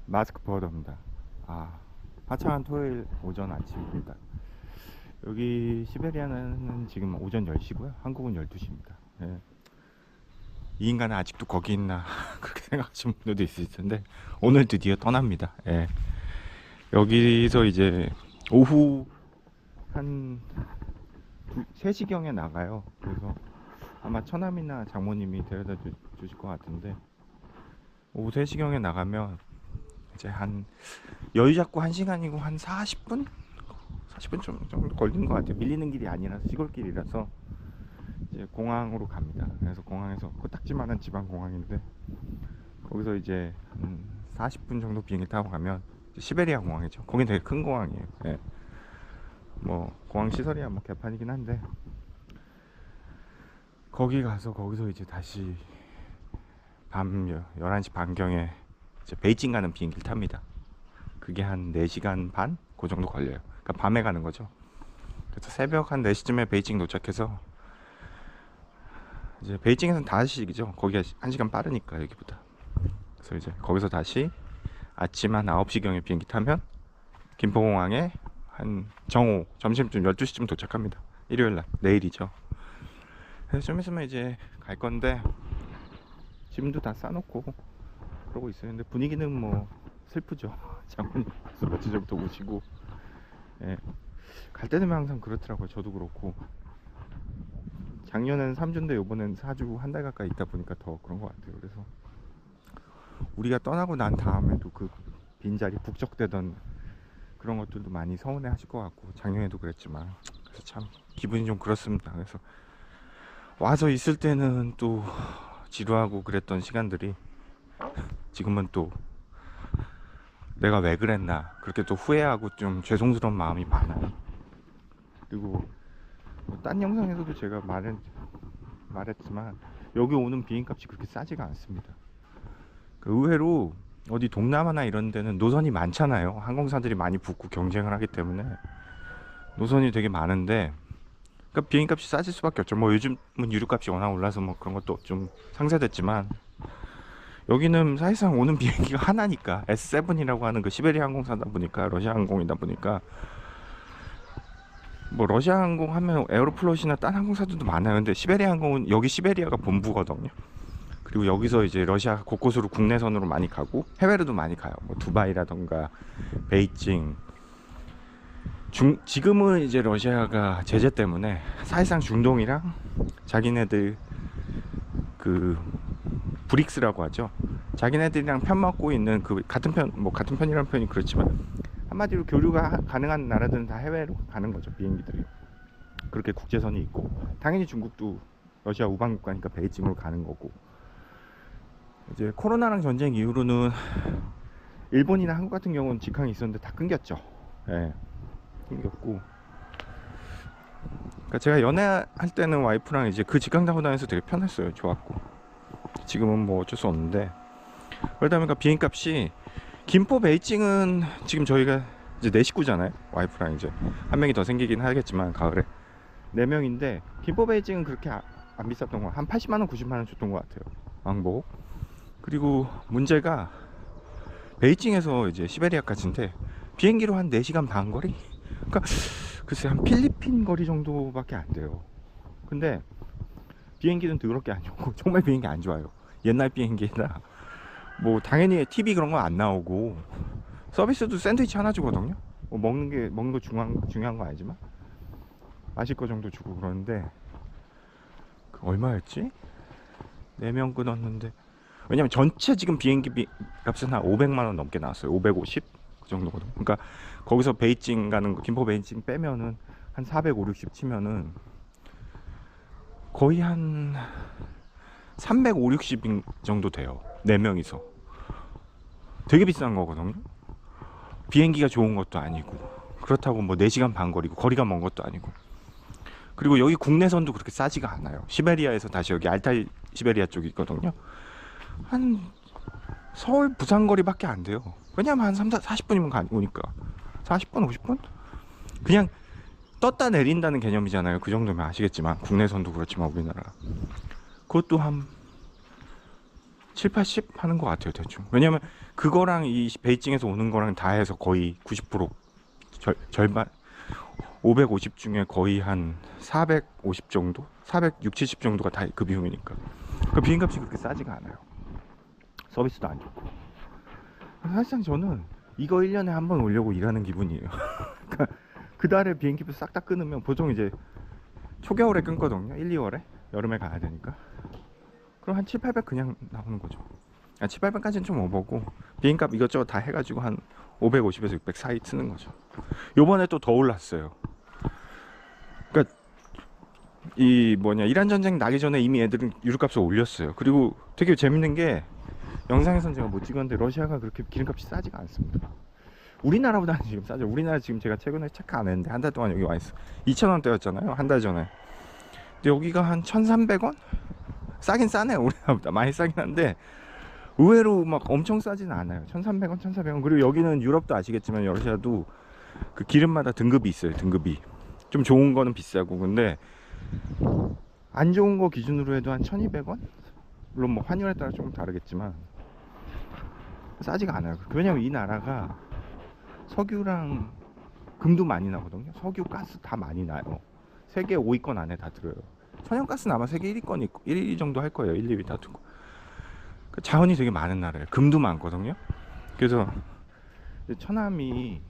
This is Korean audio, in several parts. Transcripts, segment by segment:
마스크 버더입니다. 화창한 토요일 오전 아침입니다. 여기 시베리아는 지금 오전 10시고요. 한국은 12시입니다. 예. 이 인간은 아직도 거기 있나 그렇게 생각하시는 분들도 있을 텐데 오늘 드디어 떠납니다. 예. 여기서 이제 오후 한 3시경에 나가요. 그래서 아마 처남이나 장모님이 데려다 주실 것 같은데 오후 3시경에 나가면 이제 한 여유 잡고 1시간이고 한 40분? 40분 정도 걸리는 것 같아요. 밀리는 길이 아니라서 시골길이라서 이제 공항으로 갑니다. 그래서 공항에서 코딱지만한 지방 공항인데 거기서 이제 40분 정도 비행기 타고 가면 시베리아 공항이죠. 거긴 되게 큰 공항이에요. 예. 뭐 공항 시설이야 뭐 개판이긴 한데 거기 가서 거기서 이제 다시 밤 11시 반경에 이제 베이징 가는 비행기를 탑니다. 그게 한 4시간 반? 그 정도 걸려요. 그러니까 밤에 가는 거죠. 그래서 새벽 한 4시쯤에 베이징 도착해서 이제 베이징에서는 5시이죠. 거기가 1시간 빠르니까 여기보다. 그래서 이제 거기서 다시 아침 한 9시경에 비행기 타면 김포공항에 한 정오 점심쯤 12시쯤 도착합니다. 일요일날 내일이죠. 그래서 좀 있으면 이제 갈 건데 짐도 다 싸놓고 그러고 있어요. 근데 분위기는 뭐 슬프죠. 장모님께서 며칠 전부터 오시고 예. 갈 때 되면 항상 그렇더라고요. 저도 그렇고 작년엔 3주인데 요번엔 4주 한 달 가까이 있다 보니까 더 그런 것 같아요. 그래서 우리가 떠나고 난 다음에도 그 빈자리 북적대던 그런 것들도 많이 서운해 하실 것 같고 작년에도 그랬지만 그래서 참 기분이 좀 그렇습니다. 그래서 와서 있을 때는 또 지루하고 그랬던 시간들이 지금은 또 내가 왜 그랬나 그렇게 또 후회하고 좀 죄송스러운 마음이 많아요. 그리고 딴 영상에서도 제가 말했지만 여기 오는 비행값이 그렇게 싸지가 않습니다. 의외로 어디 동남아나 이런 데는 노선이 많잖아요. 항공사들이 많이 붙고 경쟁을 하기 때문에 노선이 되게 많은데 그러니까 비행값이 싸질 수밖에 없죠. 뭐 요즘은 유류값이 워낙 올라서 뭐 그런 것도 좀 상쇄됐지만 여기는 사실상 오는 비행기가 하나니까 S7이라고 하는 그 시베리아 항공사다 보니까 러시아 항공이다 보니까 뭐 러시아 항공 하면 에어로플롯이나 딴 항공사들도 많아요. 근데 시베리아 항공은 여기 시베리아가 본부거든요. 그리고 여기서 이제 러시아 곳곳으로 국내선으로 많이 가고 해외로도 많이 가요. 뭐 두바이라던가 베이징. 지금은 이제 러시아가 제재 때문에 사실상 중동이랑 자기네들 그 브릭스라고 하죠. 자기네들이랑 편 맞고 있는 그 같은 편, 뭐 같은 편이라는 표현이 그렇지만 한마디로 교류가 가능한 나라들은 다 해외로 가는 거죠. 비행기들이 그렇게 국제선이 있고 당연히 중국도 러시아 우방 국가니까 베이징으로 가는 거고 이제 코로나랑 전쟁 이후로는 일본이나 한국 같은 경우는 직항이 있었는데 다 끊겼죠. 예, 끊겼고 그러니까 제가 연애할 때는 와이프랑 이제 그 직항 타고 다녀서 되게 편했어요. 좋았고 지금은 뭐 어쩔 수 없는데 그러다 보니까 비행값이 김포 베이징은 지금 저희가 이제 4식구잖아요. 와이프랑 이제 한 명이 더 생기긴 하겠지만 가을에 4명인데 김포 베이징은 그렇게 안 비쌌던 거 한 80만원 90만원 줬던 것 같아요. 왕복. 그리고 문제가 베이징에서 이제 시베리아까지인데 비행기로 한 4시간 반 거리? 그러니까 글쎄 한 필리핀 거리 정도밖에 안 돼요. 근데 비행기는 더럽게 안 좋고 정말 비행기 안 좋아요. 옛날 비행기나 뭐 당연히 TV 그런 거 안 나오고 서비스도 샌드위치 하나 주거든요. 뭐 먹는 거 중요한 거 아니지만 마실 거 정도 주고 그러는데 그 얼마였지? 4명 끊었는데 왜냐면 전체 지금 비행기 값은 한 500만 원 넘게 나왔어요. 550? 그 정도거든. 그러니까 거기서 베이징 가는 거, 김포 베이징 빼면은 한 450, 60 치면은 거의 한 350, 60 정도 돼요. 4명이서. 되게 비싼 거거든요. 비행기가 좋은 것도 아니고 그렇다고 뭐 4시간 반 거리고 거리가 먼 것도 아니고 그리고 여기 국내선도 그렇게 싸지가 않아요. 시베리아에서 다시 여기 알타이 시베리아 쪽이 있거든요. 한 서울 부산 거리밖에 안 돼요. 왜냐면 한 40분이면 오니까 40분 50분? 그냥 떴다 내린다는 개념이잖아요. 그 정도면 아시겠지만 국내선도 그렇지만 우리나라 그것도 한 7, 80 하는 것 같아요 대충. 왜냐면 그거랑 이 베이징에서 오는 거랑 다 해서 거의 90% 절반 550 중에 거의 한 450 정도? 460, 70 정도가 다 그 비용이니까 그 비행값이 그렇게 싸지가 않아요. 서비스도 안 좋고. 사실상 저는 이거 1년에 한 번 오려고 일하는 기분이에요. 그러니까 그 달에 비행기표 싹 다 끊으면 보통 이제 초겨울에 끊거든요. 1, 2월에 여름에 가야 되니까. 그럼 한 7, 800 그냥 나오는 거죠. 7, 800까지는 좀 오버고 비행값 이것저것 다 해가지고 한 550에서 600 사이 트는 거죠. 요번에 또 더 올랐어요. 그러니까 이 뭐냐 이란 전쟁 나기 전에 이미 애들은 유류값을 올렸어요. 그리고 되게 재밌는 게 영상에선 제가 못 찍었는데 러시아가 그렇게 기름값이 싸지가 않습니다. 우리나라보다는 지금 싸죠. 우리나라 지금 제가 최근에 체크 안 했는데 한 달 동안 여기 와 있어. 2,000원대였잖아요. 한 달 전에. 근데 여기가 한 1,300원? 싸긴 싸네요. 우리나라보다 많이 싸긴 한데 의외로 막 엄청 싸지는 않아요. 1,300원, 1,400원. 그리고 여기는 유럽도 아시겠지만 러시아도 그 기름마다 등급이 있어요. 등급이 좀 좋은 거는 비싸고 근데 안 좋은 거 기준으로 해도 한 1,200원? 물론 뭐 환율에 따라 조금 다르겠지만 싸지가 않아요. 왜냐면 이 나라가 석유랑 금도 많이 나거든요. 석유, 가스 다 많이 나요. 세계 5위권 안에 다 들어요. 천연가스는 아마 세계 1위권 1위 정도 할 거예요. 1, 2위 다 두고. 그 자원이 되게 많은 나라예요. 금도 많거든요. 그래서 처남이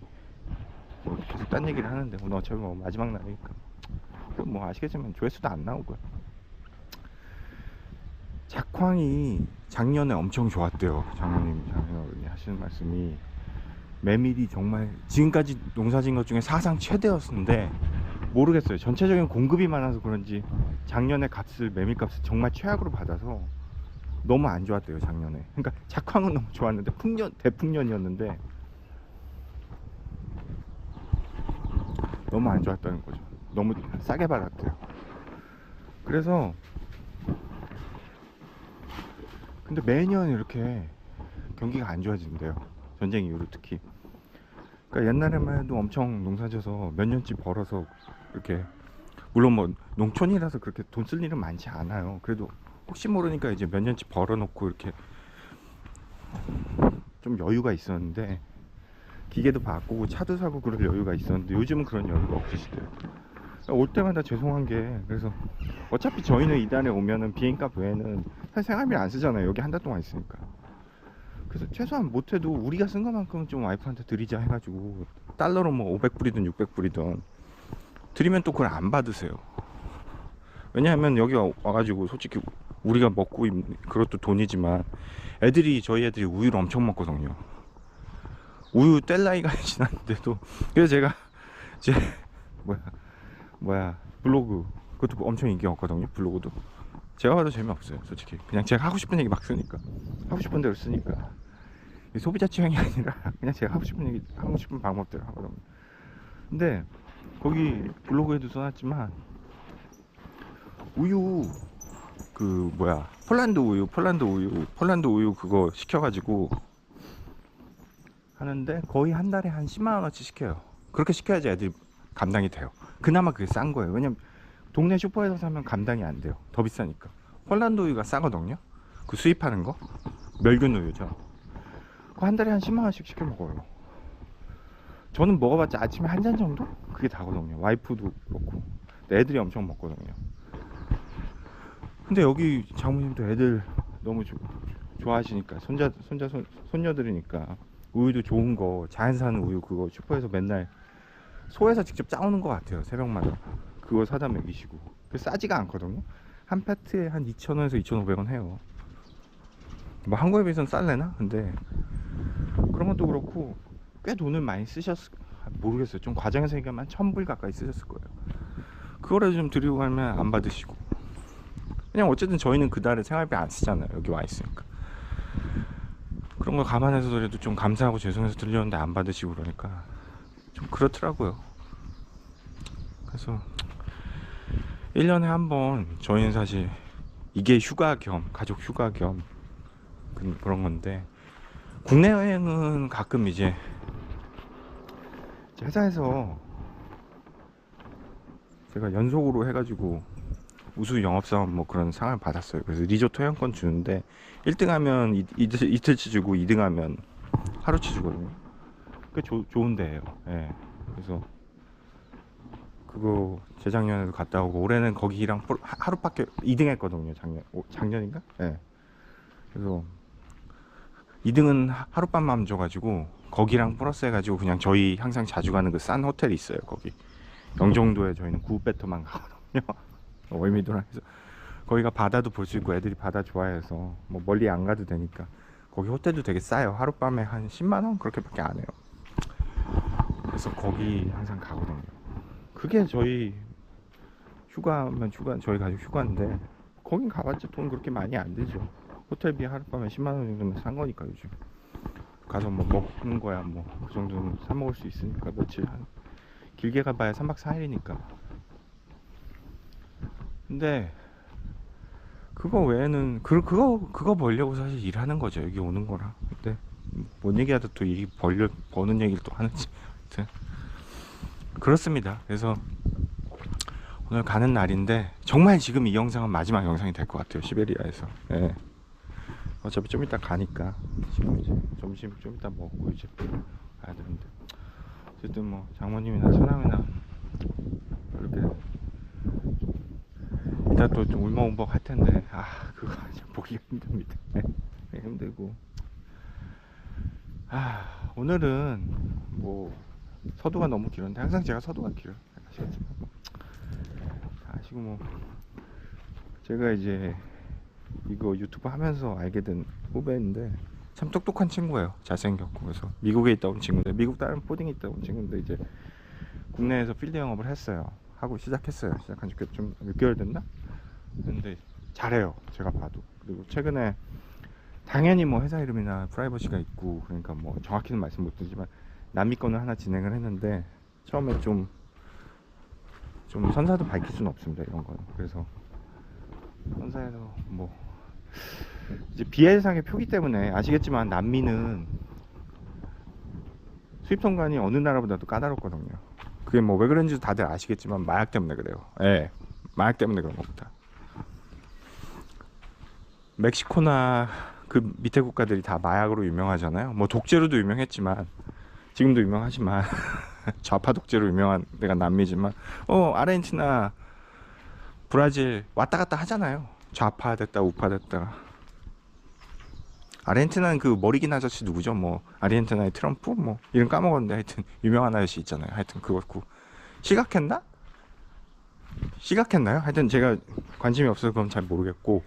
계속 딴 얘기를 하는데 오늘 어차피 뭐 마지막 날이니까 뭐 아시겠지만 조회수도 안 나오고요. 작황이 작년에 엄청 좋았대요. 장모님, 장인어른이 하시는 말씀이 메밀이 정말 지금까지 농사진 것 중에 사상 최대였는데 모르겠어요. 전체적인 공급이 많아서 그런지 작년에 메밀값을 정말 최악으로 받아서 너무 안 좋았대요 작년에. 그러니까 작황은 너무 좋았는데 대풍년이었는데 너무 안 좋았다는 거죠. 너무 싸게 받았대요. 그래서 근데 매년 이렇게 경기가 안 좋아진대요. 전쟁 이후로 특히. 그러니까 옛날에만 해도 엄청 농사져서 몇 년치 벌어서 이렇게 물론 뭐 농촌이라서 그렇게 돈 쓸 일은 많지 않아요. 그래도 혹시 모르니까 이제 몇 년치 벌어놓고 이렇게 좀 여유가 있었는데 기계도 바꾸고 차도 사고 그럴 여유가 있었는데 요즘은 그런 여유가 없으시대요. 그러니까 올 때마다 죄송한 게 그래서 어차피 저희는 이달에 오면은 비행값 외에는 사실 생활비 안 쓰잖아요. 여기 한 달 동안 있으니까. 그래서 최소한 못해도 우리가 쓴 것만큼은 좀 와이프한테 드리자 해가지고 달러로 뭐 500불이든 600불이든 드리면 또 그걸 안 받으세요. 왜냐하면 여기 와가지고 솔직히 우리가 먹고 있는 그것도 돈이지만 저희 애들이 우유를 엄청 먹거든요. 우유 뗄 나이가 지났는데도. 그래서 제가 제 블로그 그것도 엄청 인기 없거든요. 블로그도 제가 봐도 재미없어요 솔직히. 그냥 제가 하고 싶은 얘기 막 쓰니까 하고 싶은 대로 쓰니까 소비자 취향이 아니라 그냥 제가 하고 싶은 얘기 하고 싶은 방법대로 하거든요. 근데 거기 블로그에도 써놨지만 우유 폴란드 우유 그거 시켜가지고 하는데 거의 한 달에 한 10만원어치 시켜요. 그렇게 시켜야지 애들이 감당이 돼요. 그나마 그게 싼 거예요. 왜냐면 동네 슈퍼에서 사면 감당이 안 돼요. 더 비싸니까. 폴란드 우유가 싸거든요. 그 수입하는 거 멸균 우유죠. 그거 한 달에 한 10만원씩 시켜 먹어요. 저는 먹어봤자 아침에 한 잔 정도? 그게 다거든요. 와이프도 그렇고 애들이 엄청 먹거든요. 근데 여기 장모님도 애들 너무 좋아하시니까 손녀들이니까 우유도 좋은 거 자연산 우유 그거 슈퍼에서 맨날 소에서 직접 짜오는 것 같아요. 새벽마다 그거 사다 먹이시고. 그 싸지가 않거든요. 한 패트에 한 2,000원에서 2,500원 해요. 뭐 한국에 비해서는 쌀래나? 근데 그런 것도 그렇고 꽤 돈을 많이 모르겠어요. 좀 과장해서 얘기하면 1,000불 가까이 쓰셨을 거예요. 그거라도 좀 드리고 가면 안 받으시고. 그냥 어쨌든 저희는 그 달에 생활비 안 쓰잖아요. 여기 와 있으니까. 그런 거 감안해서라도 좀 감사하고 죄송해서 들렸는데 안 받으시고 그러니까 좀 그렇더라고요. 그래서 1년에 한 번 저희는 사실 이게 휴가 겸 가족 휴가 겸 그런 건데 국내 여행은 가끔 이제 회사에서 제가 연속으로 해가지고 우수 영업사원 뭐 그런 상을 받았어요. 그래서 리조트 회원권 주는데 1등하면 이틀치 주고 2등하면 하루치 주거든요. 그 좋은 데예요. 예. 그래서 그거 재작년에도 갔다 오고 올해는 거기랑 하루밖에 2등 했거든요. 작년인가? 예. 그래서 2등은 하룻밤만 줘가지고 거기랑 플러스 해가지고 그냥 저희 항상 자주 가는 그 싼 호텔이 있어요. 거기 영종도에 저희는 구배터만 가거든요. 월미도랑해서 거기가 바다도 볼 수 있고 애들이 바다 좋아해서 뭐 멀리 안 가도 되니까 거기 호텔도 되게 싸요. 하룻밤에 한 10만원 그렇게밖에 안 해요. 그래서 거기 항상 가거든요. 그게 저희 휴가면 저희 가족 휴가인데 거긴 가봤자 돈 그렇게 많이 안 들죠. 호텔비 하룻밤에 10만원 정도면 산 거니까 요즘 가서 뭐 먹는 거야 뭐 그 정도는 사 먹을 수 있으니까 며칠 한 길게 가봐야 3박 4일이니까. 근데 그거 외에는 그거 벌려고 사실 일하는 거죠. 여기 오는 거랑. 근데 뭔 얘기하다 또 이 버는 얘기를 또 하는지. 아무튼 그렇습니다. 그래서 오늘 가는 날인데 정말 지금 이 영상은 마지막 영상이 될 것 같아요. 시베리아에서. 예. 어차피 좀 이따 가니까 지금 이제 점심 좀 이따 먹고 이제 가야 되는데 어쨌든 뭐 장모님이나 처남이나 이렇게 이따 또 좀 울먹울먹 할 텐데 그거 좀 보기가 힘듭니다. 힘들고 오늘은 뭐 서두가 너무 길었는데 항상 제가 서두가 길어요. 아시겠지만 뭐 아시고 뭐 제가 이제 이거 유튜브 하면서 알게 된 후배인데 참 똑똑한 친구예요. 잘생겼고. 그래서 미국에 있다 온 친구인데 미국 다른 포딩에 있다 온 친구인데 이제 국내에서 필드 영업을 했어요. 하고 시작했어요. 시작한 지 좀 몇 개월 됐나? 근데 잘해요. 제가 봐도. 그리고 최근에 당연히 뭐 회사 이름이나 프라이버시가 있고 그러니까 뭐 정확히는 말씀 못 드리지만 남미 건을 하나 진행을 했는데 처음에 좀 선사도 밝힐 수는 없습니다. 이런 거는. 그래서 선사에서 뭐 이제 BL상의 표기 때문에 아시겠지만 남미는 수입 통관이 어느 나라보다도 까다롭거든요. 그게 뭐 왜 그런지 다들 아시겠지만 마약 때문에 그래요. 예, 마약 때문에 그런 겁니다. 멕시코나 그 밑에 국가들이 다 마약으로 유명하잖아요. 뭐 독재로도 유명했지만 지금도 유명하지만 좌파 독재로 유명한 데가 남미지만 아르헨티나, 브라질 왔다 갔다 하잖아요. 좌파 됐다 우파 됐다가. 아르헨티나는 그 머리 긴 아저씨 누구죠? 뭐 아르헨티나의 트럼프 뭐 이름 까먹었는데 하여튼 유명한 아저씨 있잖아요. 하여튼 그렇고 시각했나요? 하여튼 제가 관심이 없어서 그건 잘 모르겠고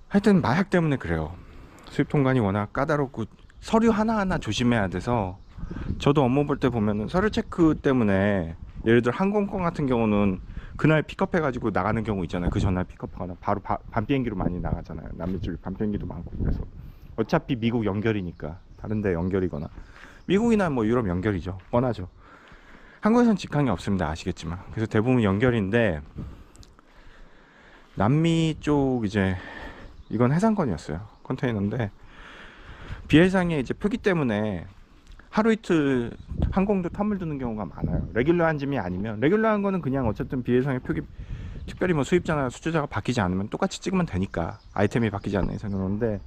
하여튼 마약 때문에 그래요. 수입 통관이 워낙 까다롭고 서류 하나하나 조심해야 돼서 저도 업무 볼 때 보면은 서류 체크 때문에 예를 들어 항공권 같은 경우는 그날 픽업해가지고 나가는 경우 있잖아요. 그 전날 픽업하거나 바로 밤 비행기로 많이 나가잖아요. 남미 쪽에 밤 비행기도 많고. 그래서 어차피 미국 연결이니까 다른 데 연결이거나 미국이나 뭐 유럽 연결이죠. 뻔하죠. 한국에선 직항이 없습니다. 아시겠지만. 그래서 대부분 연결인데 남미 쪽 이제 이건 해상권이었어요. 컨테이너인데 비엘상의 이제 표기 때문에 하루 이틀 항공도 텀을 두는 경우가 많아요. 레귤러한 짐이 아니면 레귤러한 거는 그냥 어쨌든 비엘상의 표기 특별히 뭐 수입자나 수주자가 바뀌지 않으면 똑같이 찍으면 되니까 아이템이 바뀌지 않는 이상. 그런데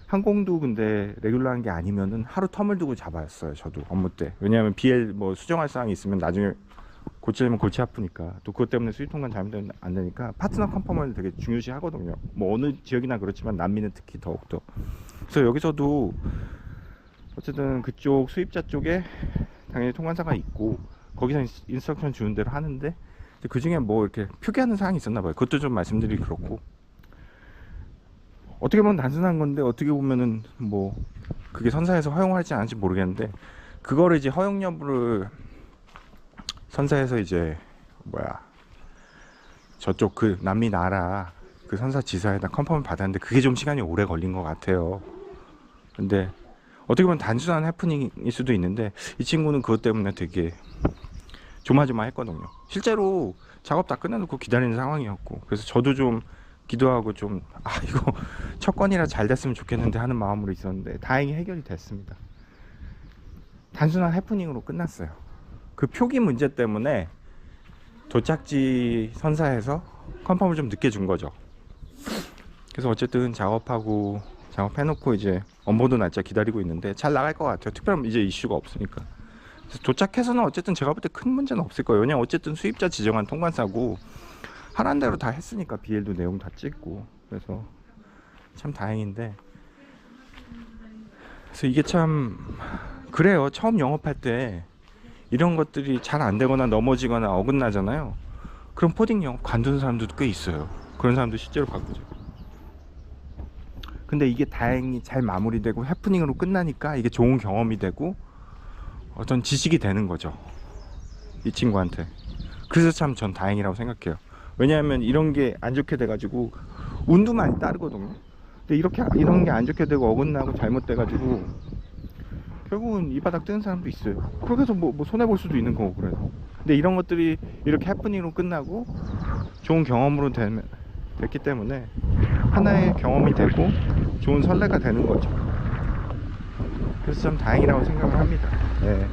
항공도 근데 레귤러한 게 아니면은 하루 텀을 두고 잡았어요. 저도 업무 때. 왜냐하면 BL 뭐 수정할 사항이 있으면 나중에 고치려면 골치 아프니까 또 그것 때문에 수입 통관 잘못되면 안 되니까 파트너 컨펌을 되게 중요시 하거든요. 뭐 어느 지역이나 그렇지만 남미는 특히 더욱더. 그래서 여기서도 어쨌든 그쪽 수입자 쪽에 당연히 통관사가 있고 거기서 인스트럭션 주는 대로 하는데 그 중에 뭐 이렇게 표기하는 사항이 있었나 봐요. 그것도 좀 말씀드리기 그렇고 어떻게 보면 단순한 건데 어떻게 보면은 뭐 그게 선사에서 허용할지 않을지 모르겠는데 그거를 이제 허용 여부를 선사에서 이제 저쪽 그 남미 나라 그 선사 지사에다 컨펌을 받았는데 그게 좀 시간이 오래 걸린 것 같아요. 근데 어떻게 보면 단순한 해프닝일 수도 있는데 이 친구는 그것 때문에 되게 조마조마했거든요. 실제로 작업 다 끝내놓고 기다리는 상황이었고 그래서 저도 좀 기도하고 좀 이거 첫 건이라 잘 됐으면 좋겠는데 하는 마음으로 있었는데 다행히 해결이 됐습니다. 단순한 해프닝으로 끝났어요. 그 표기 문제 때문에 도착지 선사에서 컨펌을 좀 늦게 준 거죠. 그래서 어쨌든 작업해놓고 이제 언보드 날짜 기다리고 있는데 잘 나갈 것 같아요. 특별한 이제 이슈가 없으니까. 그래서 도착해서는 어쨌든 제가 볼 때 큰 문제는 없을 거예요. 왜냐면 어쨌든 수입자 지정한 통관사고 하라는 대로 다 했으니까 BL도 내용 다 찍고. 그래서 참 다행인데, 그래서 이게 참 그래요. 처음 영업할 때 이런 것들이 잘 안 되거나 넘어지거나 어긋나잖아요. 그럼 포딩 영업 관두는 사람들도 꽤 있어요. 그런 사람도 실제로 바꾸죠. 근데 이게 다행히 잘 마무리되고 해프닝으로 끝나니까 이게 좋은 경험이 되고 어떤 지식이 되는 거죠, 이 친구한테. 그래서 참 전 다행이라고 생각해요. 왜냐하면 이런 게 안 좋게 돼가지고 운도 많이 따르거든요. 근데 이렇게 이런 게 안 좋게 되고 어긋나고 잘못돼가지고 결국은 이 바닥 뜨는 사람도 있어요. 그렇게 해서 뭐 손해볼 수도 있는 거고. 그래서 근데 이런 것들이 이렇게 해프닝으로 끝나고 좋은 경험으로 됐기 때문에 하나의 경험이 되고 좋은 선례가 되는 거죠. 그래서 참 다행이라고 생각을 합니다. 예.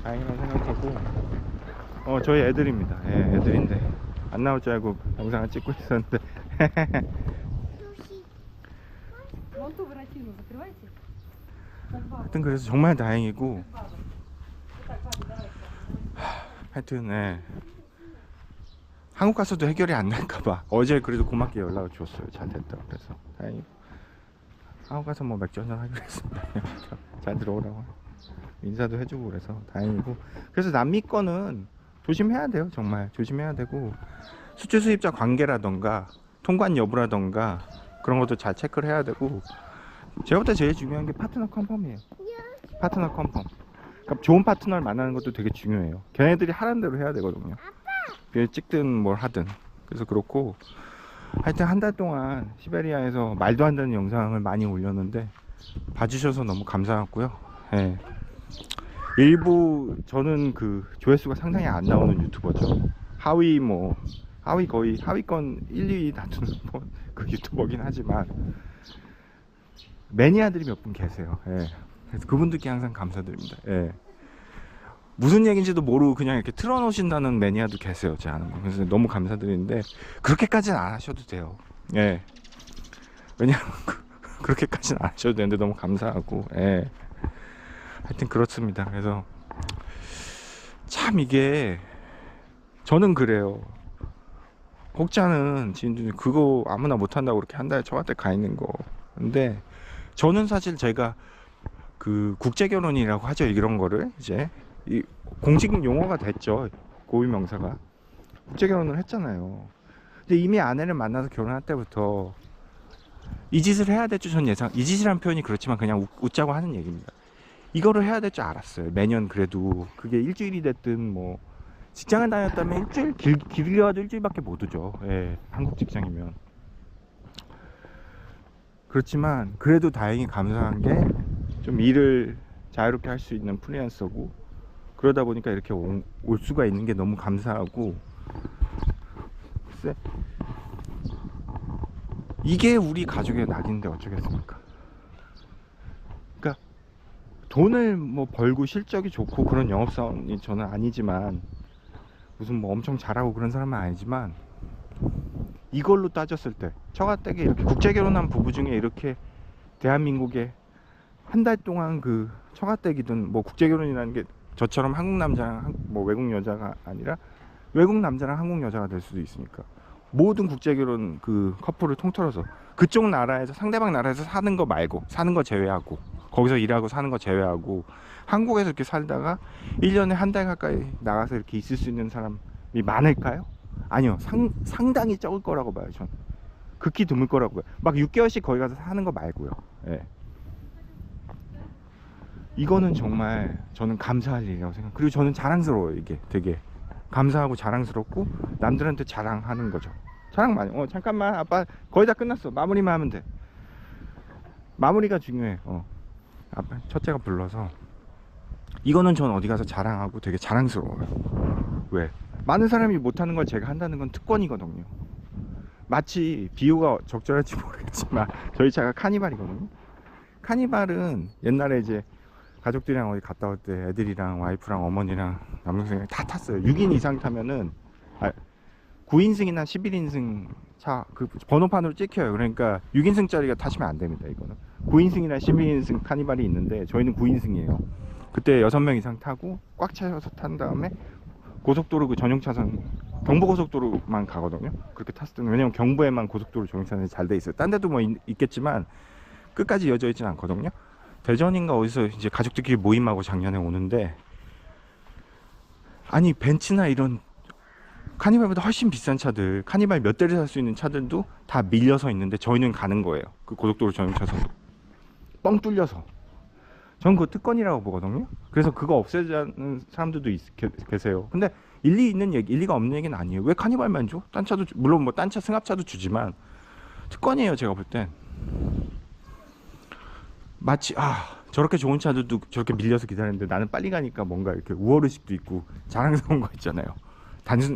다행이라고 생각하고 저희 애들입니다. 예, 애들인데 안 나올 줄 알고 영상을 찍고 있었는데 하여튼 그래서 정말 다행이고, 하여튼 예. 한국 가서도 해결이 안 날까봐 어제 그래도 고맙게 연락을 줬어요. 잘 됐다고. 그래서 다행히 한국 가서 뭐 맥주 한잔 하기로 했습니다. 잘 들어오라고 인사도 해주고 그래서 다행이고. 그래서 남미 거는 조심해야 돼요. 정말 조심해야 되고, 수출 수입자 관계라던가 통관 여부라던가 그런 것도 잘 체크를 해야 되고, 제가 볼 때 제일 중요한 게 파트너 컨펌이에요. 파트너 컨펌. 그러니까 좋은 파트너를 만나는 것도 되게 중요해요. 걔네들이 하라는 대로 해야 되거든요. 찍든 뭘 하든. 그래서 그렇고, 하여튼 한 달 동안 시베리아에서 말도 안 되는 영상을 많이 올렸는데 봐주셔서 너무 감사하고요. 예. 일부 저는 그 조회수가 상당히 안 나오는 유튜버죠. 하위 거의 하위권 1, 2위 다투는 그 유튜버긴 하지만 매니아들이 몇 분 계세요. 예. 그래서 그분들께 항상 감사드립니다. 예. 무슨 얘기인지도 모르고 그냥 이렇게 틀어놓으신다는 매니아도 계세요, 제 아는 분. 그래서 너무 감사드리는데 그렇게까지는 안 하셔도 돼요. 예. 왜냐면 그렇게까지는 안 하셔도 되는데 너무 감사하고. 예. 하여튼 그렇습니다. 그래서 참 이게 저는 그래요. 혹자는 지인들이 그거 아무나 못한다고 그렇게 한 달에 처갓대 가 있는 거. 근데 저는 사실 제가 그 국제결혼이라고 하죠. 이런 거를 이제 이 공식 용어가 됐죠. 고유명사가. 국제결혼을 했잖아요. 근데 이미 아내를 만나서 결혼할 때부터 이 짓을 해야 될 줄 전 예상, 이 짓이란 표현이 그렇지만 그냥 웃자고 하는 얘기입니다. 이거를 해야 될 줄 알았어요. 매년 그래도 그게 일주일이 됐든 뭐 직장을 다녔다면 일주일 길게 가도 일주일밖에 못 오죠. 예, 한국 직장이면. 그렇지만 그래도 다행히 감사한 게 좀 일을 자유롭게 할 수 있는 프리랜서고, 그러다 보니까 이렇게 올 수가 있는 게 너무 감사하고. 글쎄, 이게 우리 가족의 낙인데 어쩌겠습니까? 그러니까 돈을 뭐 벌고 실적이 좋고 그런 영업사원이 저는 아니지만, 무슨 뭐 엄청 잘하고 그런 사람은 아니지만, 이걸로 따졌을 때 처가댁에 이렇게 국제결혼한 부부 중에 이렇게 대한민국에 한 달 동안 그 처가댁이든 뭐 국제결혼이라는 게 저처럼 한국 남자랑 뭐 외국 여자가 아니라 외국 남자랑 한국 여자가 될 수도 있으니까, 모든 국제결혼 그 커플을 통틀어서 그쪽 나라에서, 상대방 나라에서 사는 거 말고, 사는 거 제외하고, 거기서 일하고 사는 거 제외하고 한국에서 이렇게 살다가 1년에 한 달 가까이 나가서 이렇게 있을 수 있는 사람이 많을까요? 아니요. 상당히 적을 거라고 봐요. 전 극히 드물 거라고 봐요. 막 6개월씩 거기 가서 사는 거 말고요. 예. 이거는 정말 저는 감사할 일이라고 생각. 그리고 저는 자랑스러워요. 이게 되게 감사하고 자랑스럽고 남들한테 자랑하는 거죠. 자랑 많이. 잠깐만 아빠 거의 다 끝났어. 마무리만 하면 돼. 마무리가 중요해. 아빠 첫째가 불러서. 이거는 전 어디 가서 자랑하고 되게 자랑스러워요. 왜? 많은 사람이 못하는 걸 제가 한다는 건 특권이거든요. 마치 비유가 적절할지 모르겠지만 저희 차가 카니발이거든요. 카니발은 옛날에 이제 가족들이랑 어디 갔다 올 때 애들이랑 와이프랑 어머니랑 남동생이랑 다 탔어요. 6인 이상 타면은 9인승이나 11인승 차 그 번호판으로 찍혀요. 그러니까 6인승짜리가 타시면 안 됩니다. 이거는 9인승이나 12인승 카니발이 있는데 저희는 9인승이에요. 그때 6명 이상 타고 꽉 차셔서 탄 다음에 고속도로 그 전용 차선 경부고속도로만 가거든요. 그렇게 탔을 때는. 왜냐면 경부에만 고속도로 전용 차선이 잘 돼 있어요. 딴 데도 뭐 있겠지만 끝까지 이어져 있진 않거든요. 대전인가 어디서 이제 가족들끼리 모임하고 작년에 오는데, 아니 벤츠나 이런 카니발보다 훨씬 비싼 차들, 카니발 몇 대를 살 수 있는 차들도 다 밀려서 있는데 저희는 가는 거예요. 그 고속도로 전용 차선도 뻥 뚫려서. 전 그거 특권이라고 보거든요. 그래서 그거 없애자는 사람들도 계세요. 근데 일리 있는 얘기, 일리가 없는 얘기는 아니에요. 왜 카니발만 줘? 딴 차도 물론 뭐 딴 차 승합차도 주지만 특권이에요. 제가 볼 땐. 마치 저렇게 좋은 차들도 저렇게 밀려서 기다리는데 나는 빨리 가니까 뭔가 이렇게 우월의식도 있고 자랑스러운 거 있잖아요.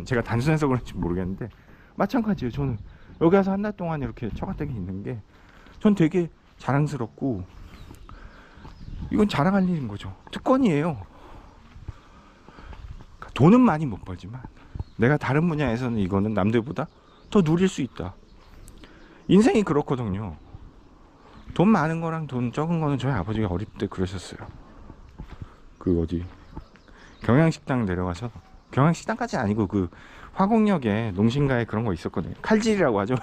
제가 단순해서 그런지 모르겠는데 마찬가지예요. 저는 여기 와서 한 달 동안 이렇게 처가댁에 있는 게 전 되게 자랑스럽고, 이건 자랑할 일인 거죠. 특권이에요. 돈은 많이 못 벌지만 내가 다른 분야에서는 이거는 남들보다 더 누릴 수 있다. 인생이 그렇거든요. 돈 많은 거랑 돈 적은 거는 저희 아버지가 어릴 때 그러셨어요. 그 어디 경양식당 내려가서, 경양식당까지 아니고 그 화곡역에 농신가에 그런 거 있었거든요. 칼질이라고 하죠.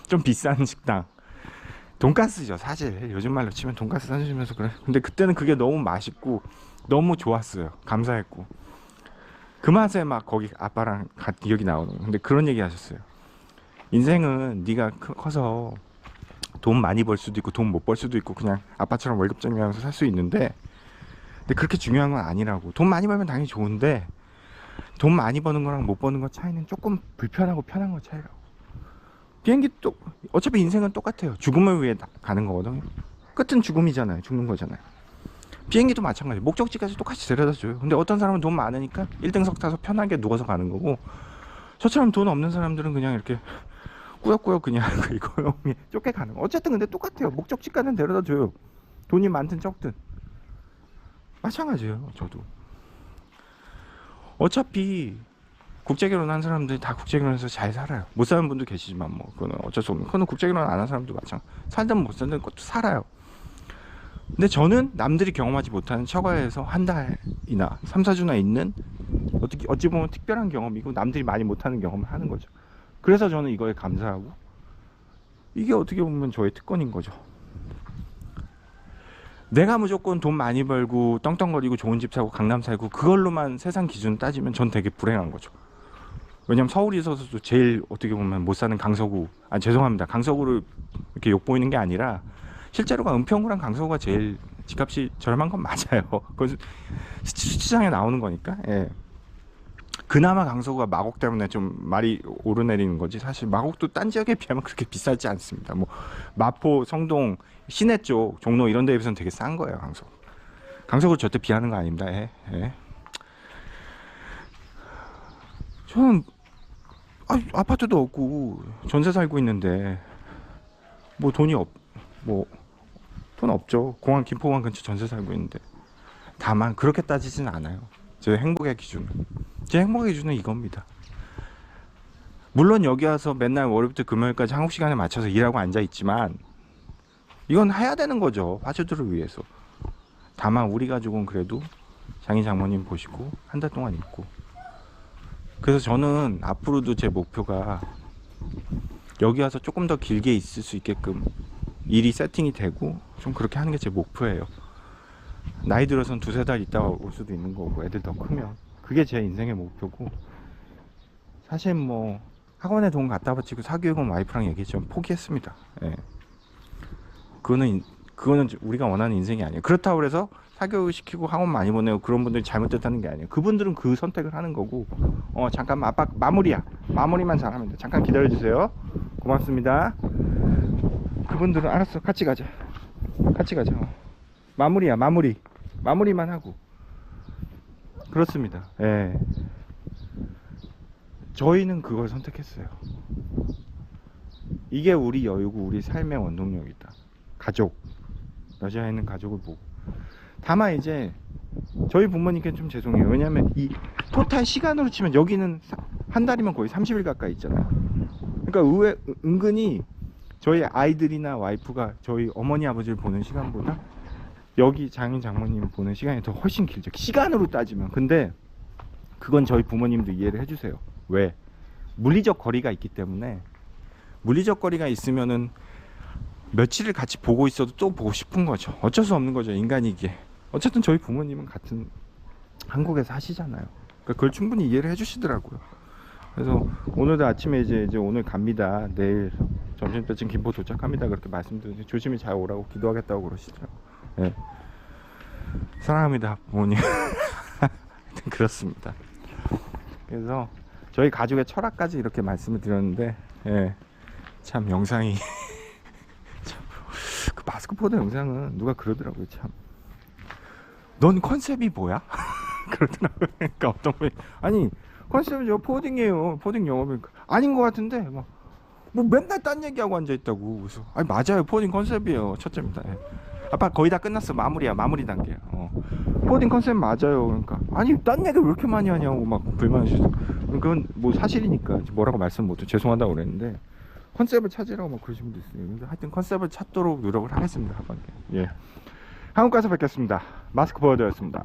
좀 비싼 식당. 돈가스죠 사실. 요즘 말로 치면 돈가스 사주시면서 그래. 근데 그때는 그게 너무 맛있고 너무 좋았어요. 감사했고 그 맛에 막 거기 아빠랑 기억이 나거든요. 근데 그런 얘기 하셨어요. 인생은 네가 커서 돈 많이 벌 수도 있고 돈 못 벌 수도 있고 그냥 아빠처럼 월급 정리하면서 살 수 있는데, 근데 그렇게 중요한 건 아니라고. 돈 많이 벌면 당연히 좋은데 돈 많이 버는 거랑 못 버는 거 차이는 조금 불편하고 편한 거 차이라고. 비행기 또 어차피 인생은 똑같아요. 죽음을 위해 가는 거거든요. 끝은 죽음이잖아요. 죽는 거잖아요. 비행기도 마찬가지예요. 목적지까지 똑같이 데려다 줘요. 근데 어떤 사람은 돈 많으니까 1등석 타서 편하게 누워서 가는 거고, 저처럼 돈 없는 사람들은 그냥 이렇게 꾸역꾸역 그냥 이거용에 쫓겨 가는 거. 어쨌든 근데 똑같아요. 목적지까지는 데려다 줘요. 돈이 많든 적든 마찬가지예요. 저도 어차피 국제결혼 한 사람들이 다 국제결혼해서 잘 살아요. 못 사는 분도 계시지만 뭐 그거는 어쩔 수 없는. 그거는 국제결혼 안 한 사람도 마찬가지. 살든 못 살든 것도 살아요. 근데 저는 남들이 경험하지 못하는 처가에서 한 달이나 3, 4주나 있는, 어찌 보면 특별한 경험이고 남들이 많이 못하는 경험을 하는 거죠. 그래서 저는 이거에 감사하고, 이게 어떻게 보면 저의 특권인 거죠. 내가 무조건 돈 많이 벌고 떵떵거리고 좋은 집 사고 강남 살고 그걸로만 세상 기준 따지면 전 되게 불행한 거죠. 왜냐면 서울에 있어서도 제일 어떻게 보면 못 사는 강서구, 죄송합니다, 강서구를 이렇게 욕보이는 게 아니라 실제로가 은평구랑 강서구가 제일 집값이 저렴한 건 맞아요. 그건 수치상에 나오는 거니까. 예. 그나마 강서구가 마곡 때문에 좀 말이 오르내리는 거지, 사실 마곡도 딴 지역에 비하면 그렇게 비싸지 않습니다. 뭐 마포, 성동, 시내 쪽, 종로 이런 데에 비해서는 되게 싼 거예요. 강서구 절대 비하는 거 아닙니다. 예. 예. 저는 아파트도 없고 전세 살고 있는데 뭐 돈 없죠. 공항, 김포공항 근처 전세 살고 있는데. 다만 그렇게 따지진 않아요. 제 행복의 기준은 이겁니다. 물론 여기 와서 맨날 월요일부터 금요일까지 한국 시간에 맞춰서 일하고 앉아 있지만 이건 해야 되는 거죠. 화주들을 위해서. 다만 우리 가족은 그래도 장인 장모님 보시고 한 달 동안 있고. 그래서 저는 앞으로도 제 목표가 여기 와서 조금 더 길게 있을 수 있게끔 일이 세팅이 되고 좀 그렇게 하는 게 제 목표예요. 나이 들어선 2-3달 있다가 올 수도 있는 거고, 애들 더 크면. 그게 제 인생의 목표고, 사실 뭐 학원에 돈 갖다 바치고 사교육은 와이프랑 얘기했지만 포기했습니다. 예. 그거는 우리가 원하는 인생이 아니에요. 그렇다고 해서 사교육 시키고 학원 많이 보내고 그런 분들이 잘못됐다는 게 아니에요. 그분들은 그 선택을 하는 거고. 잠깐만, 아빠 마무리만 잘하면 돼. 잠깐 기다려주세요. 고맙습니다. 그분들은 알았어, 같이 가자. 마무리만 하고. 그렇습니다. 예. 저희는 그걸 선택했어요. 이게 우리 여유고 우리 삶의 원동력이다. 가족, 여자에 있는 가족을 보고. 다만 이제 저희 부모님께 좀 죄송해요. 왜냐면 이 토탈 시간으로 치면 여기는 한 달이면 거의 30일 가까이 있잖아요. 그러니까 은근히 저희 아이들이나 와이프가 저희 어머니 아버지를 보는 시간보다 여기 장인 장모님 보는 시간이 더 훨씬 길죠, 시간으로 따지면. 근데 그건 저희 부모님도 이해를 해주세요. 왜? 물리적 거리가 있기 때문에. 물리적 거리가 있으면은 며칠을 같이 보고 있어도 또 보고 싶은 거죠. 어쩔 수 없는 거죠, 인간이기에. 어쨌든 저희 부모님은 같은 한국에서 하시잖아요. 그러니까 그걸 충분히 이해를 해주시더라고요. 그래서 오늘도 아침에 이제 오늘 갑니다, 내일 점심때쯤 김포 도착합니다, 그렇게 말씀드렸는데 조심히 잘 오라고 기도하겠다고 그러시더라고요. 네. 사랑합니다, 부모님. 그렇습니다. 그래서 저희 가족의 철학까지 이렇게 말씀을 드렸는데, 예, 참 영상이 참, 그 마스크포드 영상은 누가 그러더라고요. 참, 넌 컨셉이 뭐야? 그러더라고요. 그러니까 어떤 분이, 아니 컨셉이 저 포딩이에요, 포딩 영업이니까. 아닌 것 같은데 막 뭐 맨날 딴 얘기하고 앉아있다고. 그래서 아니 맞아요, 포딩 컨셉이에요, 첫째입니다. 예. 아빠 거의 다 끝났어, 마무리야, 마무리 단계야. 포딩 컨셉 맞아요. 그러니까 아니 딴 얘기 왜 이렇게 많이 하냐고 막 불만이시죠. 그건 뭐 사실이니까 뭐라고 말씀 못해 죄송하다고 그랬는데, 컨셉을 찾으라고 막 그러신 분도 있어요. 근데 하여튼 컨셉을 찾도록 노력을 하겠습니다, 하반기. 예, 한국 가서 뵙겠습니다. 마스크 보여드렸습니다.